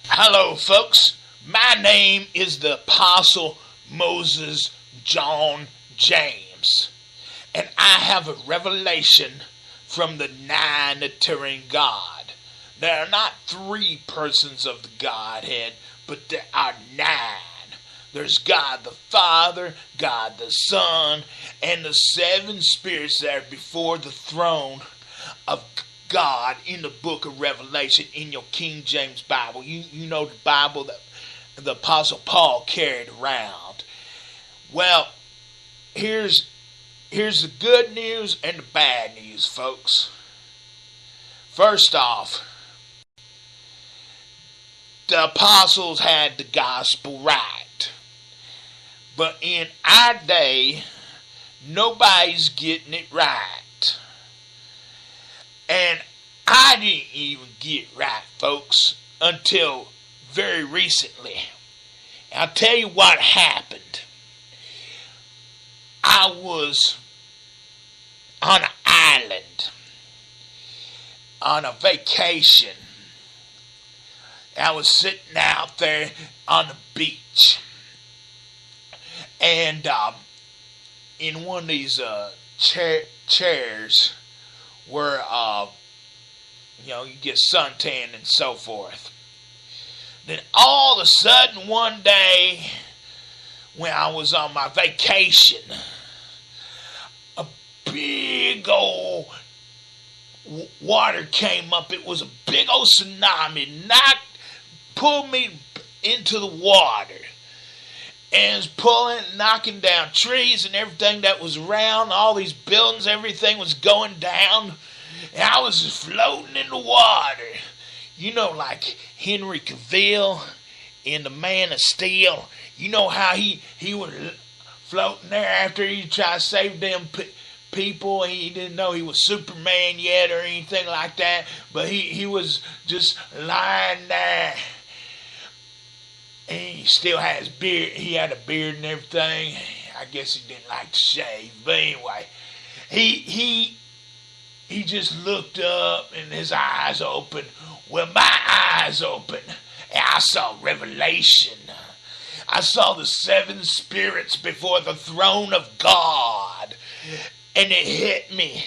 Hello, folks. My name is the Apostle Moses John James, and I have a revelation from the nine-eternal God. There are not three persons of the Godhead, but there are nine. There's God the Father, God the Son, and the seven spirits that are before the throne of God in the book of Revelation in your King James Bible. You know the Bible that the Apostle Paul carried around. Well, here's the good news and the bad news, folks. First off, the apostles had the gospel right. But in our day, nobody's getting it right. And I didn't even get right, folks, until very recently. I'll tell you what happened. I was on an island on a vacation. I was sitting out there on the beach. And in one of these chairs where, you get suntan and so forth. Then all of a sudden one day, when I was on my vacation, a big old water came up. It was a big old tsunami, pulled me into the water. And it was knocking down trees and everything that was around, all these buildings, everything was going down. And I was just floating in the water. You know, like Henry Cavill in The Man of Steel. You know how he was floating there after he tried to save them people. He didn't know he was Superman yet or anything like that. But he was just lying there. And he still had his beard. He had a beard and everything. I guess he didn't like to shave. But anyway, he just looked up and his eyes opened. Well, my eyes opened and I saw revelation. I saw the seven spirits before the throne of God. And it hit me.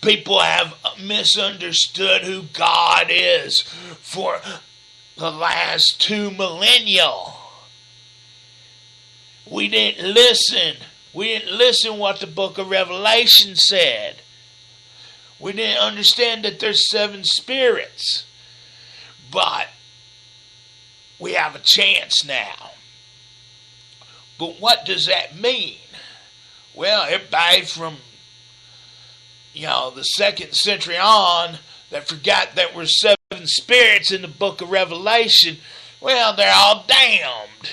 People have misunderstood who God is for the last 2 millennia. We didn't listen. We didn't listen what the book of Revelation said. We didn't understand that there's 7 spirits. But we have a chance now. But what does that mean? Well, everybody from the 2nd century on that forgot that we're 7 spirits in the book of Revelation, well, they're all damned.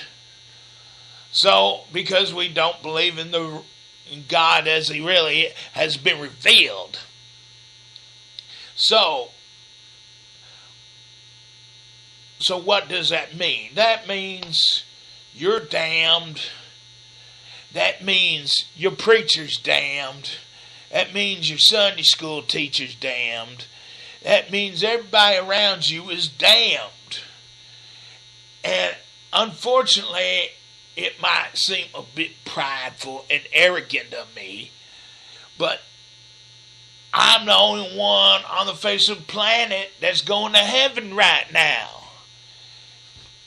So, because we don't believe in God as he really has been revealed. So what does that mean? That means you're damned. That means your preacher's damned. That means your Sunday school teacher's damned. That means everybody around you is damned. And unfortunately, it might seem a bit prideful and arrogant of me, but I'm the only one on the face of the planet that's going to heaven right now.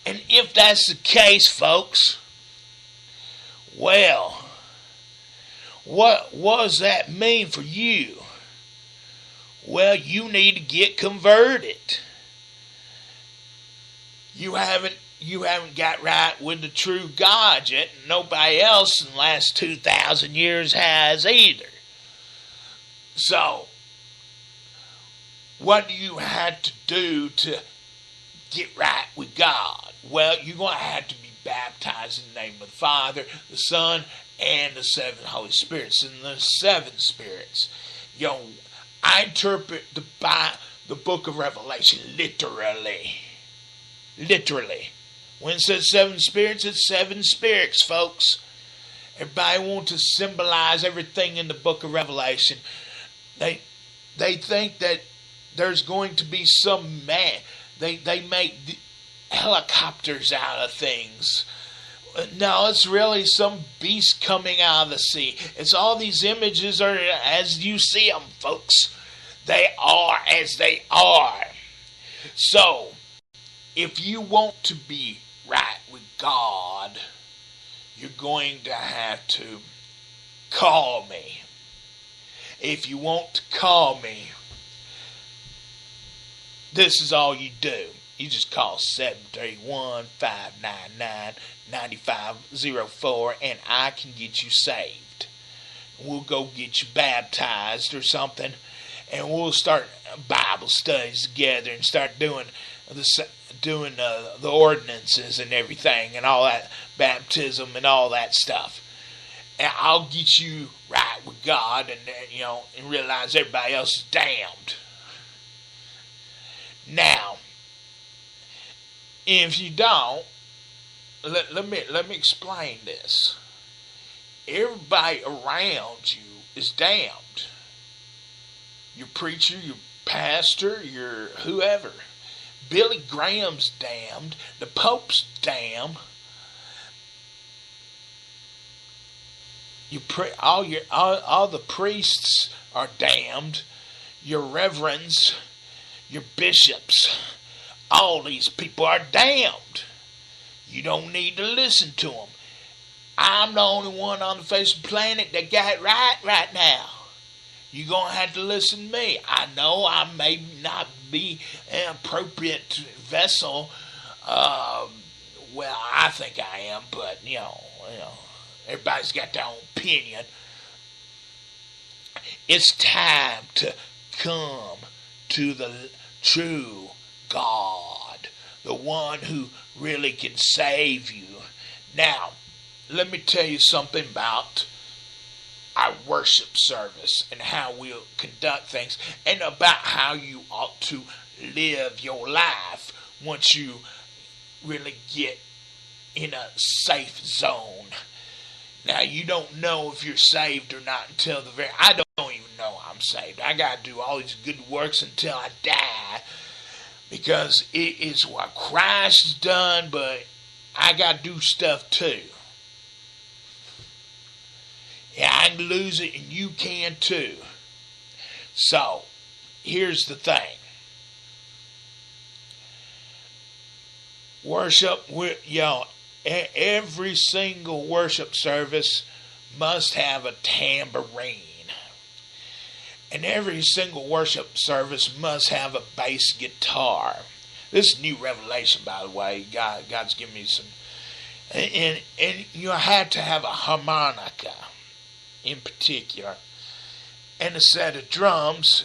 And if that's the case, folks, well, what does that mean for you? Well, you need to get converted. You haven't got right with the true God yet. Nobody else in the last 2,000 years has either. So, what do you have to do to get right with God? Well, you're going to have to be baptized in the name of the Father, the Son, and the 7 Holy Spirits. And the 7 spirits. I interpret the book of Revelation literally. Literally. When it says 7 spirits, it's 7 spirits, folks. Everybody wants to symbolize everything in the book of Revelation. They think that there's going to be some man. They make helicopters out of things. No, it's really some beast coming out of the sea. It's all these images are as you see them, folks. They are as they are. So, if you want to be right with God, you're going to have to call me. If you want to call me, this is all you do. You just call 731-599-9504 and I can get you saved. We'll go get you baptized or something, and we'll start Bible studies together and start doing the ordinances and everything and all that, baptism and all that stuff. And I'll get you right with God, and and realize everybody else is damned. Now, if you don't, let me explain this. Everybody around you is damned. Your preacher, your pastor, your whoever. Billy Graham's damned. The Pope's damned. All the priests are damned. Your reverends, your bishops, all these people are damned. You don't need to listen to them. I'm the only one on the face of the planet that got it right now. You're going to have to listen to me. I know I may not be an appropriate vessel. Well, I think I am, but, everybody's got their own opinion. It's time to come to the true God, the one who really can save you. Now, let me tell you something about our worship service and how we'll conduct things, and about how you ought to live your life once you really get in a safe zone. Now, you don't know if you're saved or not until I don't even know I'm saved. I got to do all these good works until I die, because it is what Christ has done, but I got to do stuff too. Yeah, I can lose it, and you can too. So, here's the thing. Worship, every single worship service must have a tambourine. And every single worship service must have a bass guitar. This is new revelation, by the way. God's given me some. And you have to have a harmonica in particular, and a set of drums,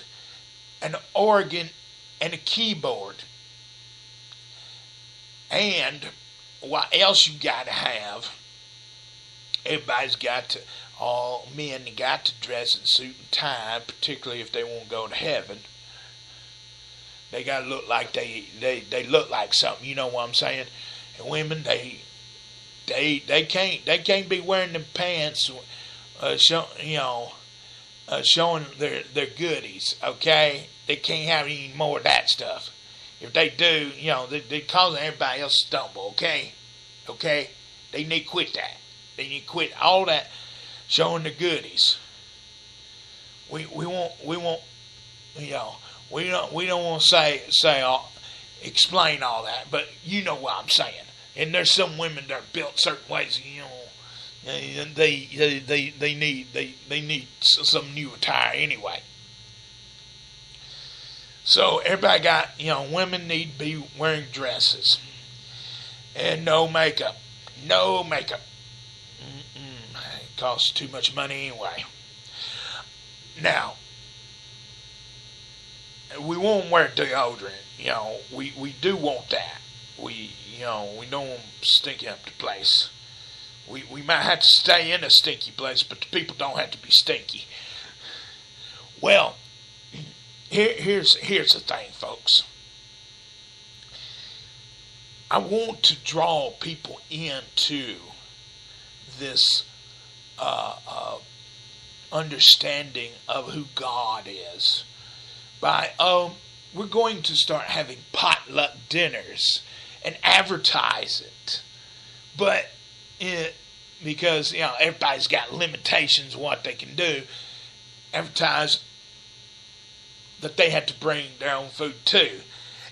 an organ, and a keyboard. And what else you got to have? Everybody's got to, all men got to dress in suit and tie, particularly if they want to go to heaven. They got to look like they look like something. You know what I'm saying? And women, they can't be wearing them pants, showing their goodies. Okay, they can't have any more of that stuff. If they do, they're causing everybody else to stumble. Okay, they need to quit that. They need to quit all that showing the goodies. We don't want to explain all that, but you know what I'm saying. And there's some women that are built certain ways, and they need some new attire anyway. So everybody got, women need to be wearing dresses and no makeup. It costs too much money anyway. Now, we won't wear deodorant. We do want that. We don't want to stink up the place. We might have to stay in a stinky place, but the people don't have to be stinky. Well, here's the thing, folks. I want to draw people into this understanding of who God is by we're going to start having potluck dinners and advertise it. But because everybody's got limitations what they can do, advertise that they have to bring their own food too.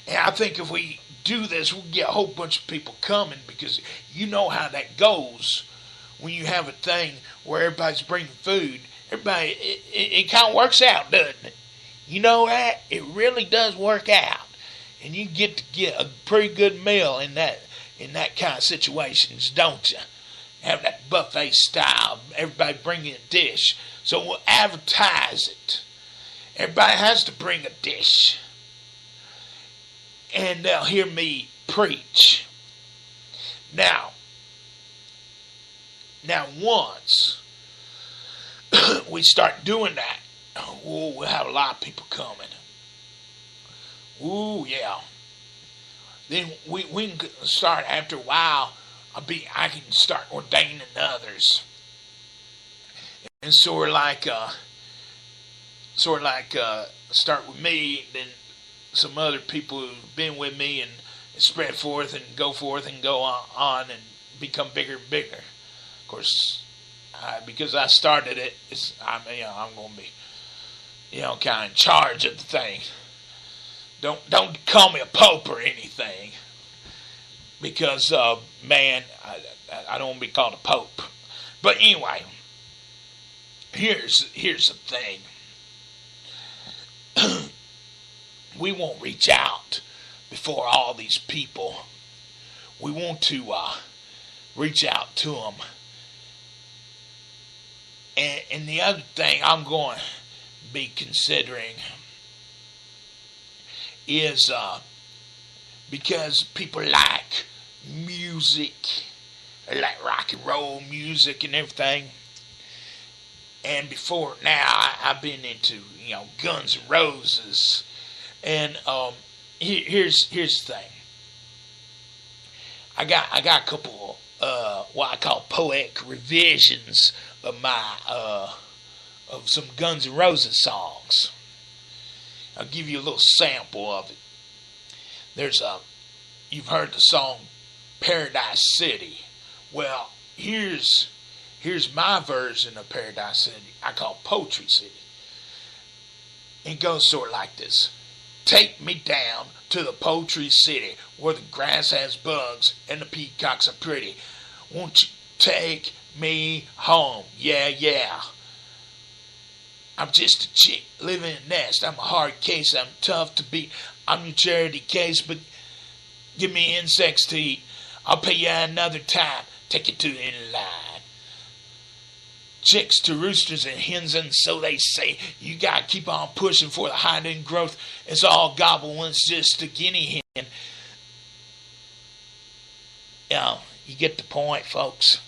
And I think if we do this, we'll get a whole bunch of people coming, because you know how that goes when you have a thing where everybody's bringing food. Everybody, it kind of works out, doesn't it? You know that? It really does work out. And you get to get a pretty good meal in that kind of situations, don't you? Have that buffet style, everybody bringing a dish. So we'll advertise it. Everybody has to bring a dish. And they'll hear me preach. Now once we start doing that, we'll have a lot of people coming. Ooh, yeah. Then we can start, after a while, I can start ordaining others. And sort of like start with me, then some other people who've been with me, and spread forth and go on and become bigger and bigger. Of course, because I started it, I'm going to be, kind of in charge of the thing. Don't call me a pope or anything, because man, I don't want to be called a pope. But anyway, here's the thing. We won't reach out before all these people. We want to reach out to them. And the other thing I'm going to be considering is because people like music, they like rock and roll music and everything. And before now, I've been into Guns N' Roses. And here's the thing. I got a couple what I call poetic revisions of my of some Guns N' Roses songs. I'll give you a little sample of it. You've heard the song Paradise City. Well, here's my version of Paradise City. I call Poetry City. It goes sort of like this. Take me down to the poetry city where the grass has bugs and the peacocks are pretty. Won't you take me home? Yeah, yeah. I'm just a chick living in a nest. I'm a hard case. I'm tough to beat. I'm your charity case, but give me insects to eat. I'll pay you another time. Take you to the end of the line. Chicks to roosters and hens, and so they say. You gotta keep on pushing for the high-end growth. It's all gobble when it's just a guinea hen. You get the point, folks.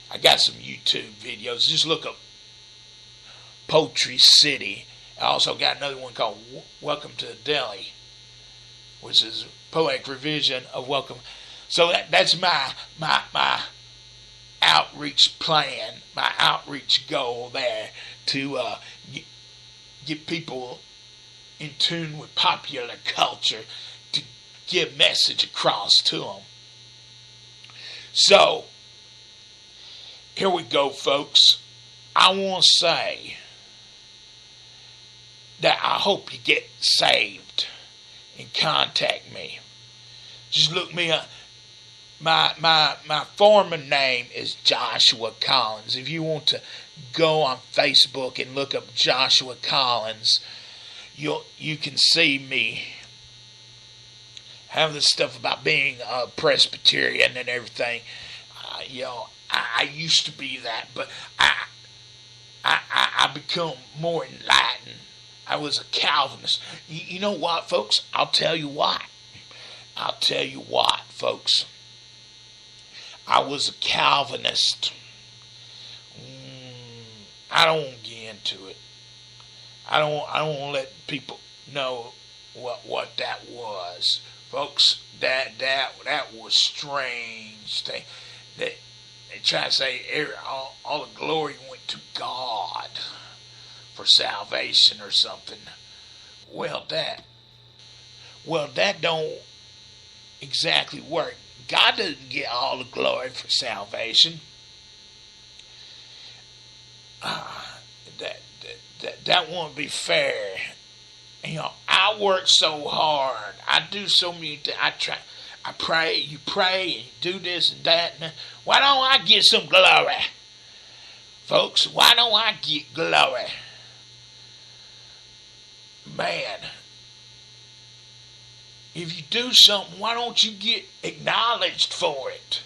I got some YouTube videos. Just look up Poetry City. I also got another one called Welcome to the Deli, which is a poetic revision of Welcome. So that's my outreach plan, my outreach goal there, to get people in tune with popular culture, to get a message across to them. So, here we go, folks. I want to say that I hope you get saved and contact me. Just look me up. My former name is Joshua Collins. If you want to go on Facebook and look up Joshua Collins, you can see me have this stuff about being a Presbyterian and everything. I used to be that, but I become more enlightened. I was a Calvinist. You know what, folks? I'll tell you what, folks. I was a Calvinist. I don't want to get into it. I don't want to let people know what that was, folks. That was strange. They try to say all the glory went to God for salvation or something. Well, that don't exactly work. God doesn't get all the glory for salvation. Uh, that won't be fair. I work so hard. I do so many things. I pray. You pray and you do this and that. Why don't I get some glory, folks? Why don't I get glory, man? If you do something, why don't you get acknowledged for it?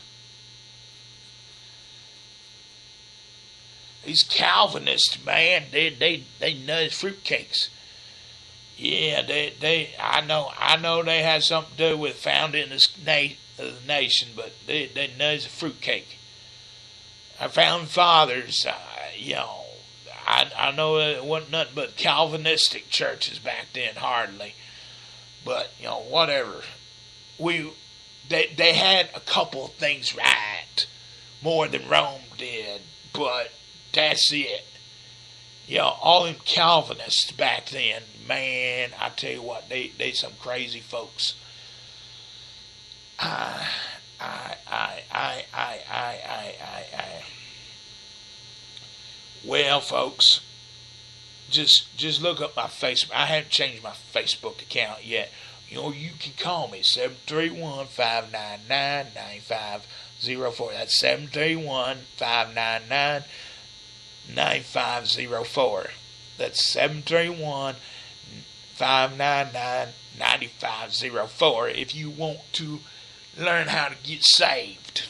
These Calvinists, man, they nut fruitcakes. Yeah, I know they had something to do with founding the nation, but they nut as a fruitcake. Our founding fathers, I know it wasn't nothing but Calvinistic churches back then, hardly. But whatever. They had a couple of things right, more than Rome did, but that's it. All them Calvinists back then, man, I tell you what, they some crazy folks. I. Well, folks, just look up my Facebook. I haven't changed my Facebook account yet. You can call me 731-599-9504. That's 731-599-9504. That's 731-599-9504 if you want to learn how to get saved.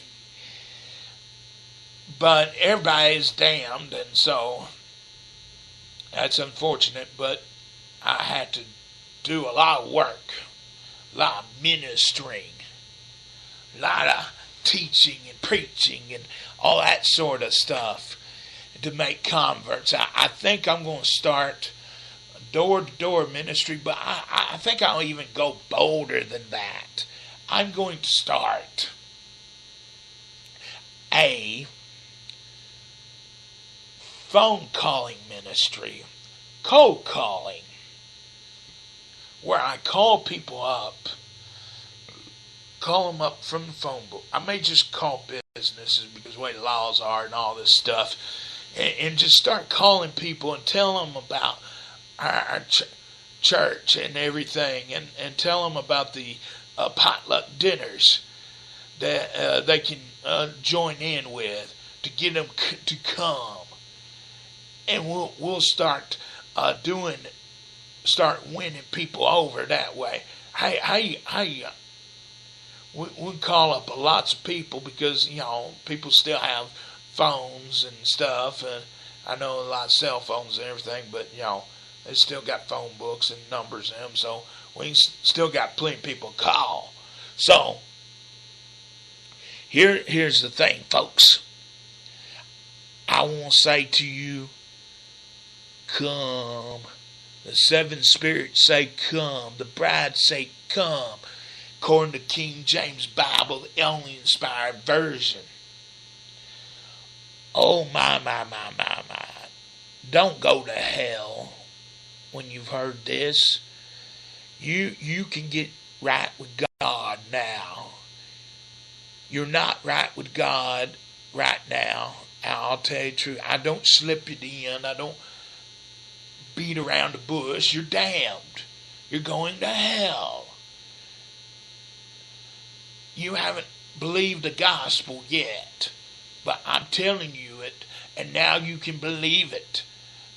But everybody is damned, and so that's unfortunate, but I had to do a lot of work, a lot of ministering, a lot of teaching and preaching and all that sort of stuff to make converts. I think I'm going to start door-to-door ministry, but I think I'll even go bolder than that. I'm going to start a phone calling ministry, cold calling, where I call people up, call them up from the phone book. I may just call businesses because the way the laws are and all this stuff, and just start calling people and tell them about our church and everything, and tell them about the potluck dinners that they can join in with to get them to come. And we'll start winning people over that way. Hey, we call up lots of people because people still have phones and stuff, and I know a lot of cell phones and everything, but they still got phone books and numbers in them, so we still got plenty of people to call. So here's the thing, folks. I want to say to you, come. The seven spirits say come. The bride say come. According to King James Bible, the only inspired version. Oh my. Don't go to hell when you've heard this. You can get right with God now. You're not right with God right now. I'll tell you the truth. I don't slip it in. I don't beat around the bush. You're damned. You're going to hell. You haven't believed the gospel yet, but I'm telling you it, and now you can believe it,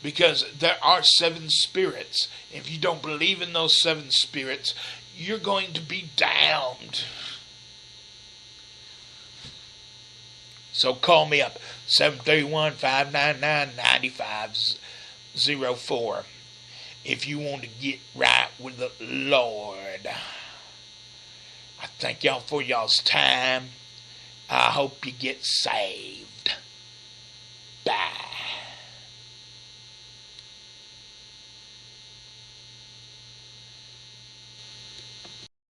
because there are seven spirits. If you don't believe in those seven spirits, you're going to be damned. So call me up, 731-599-9504, if you want to get right with the Lord. I thank y'all for y'all's time. I hope you get saved.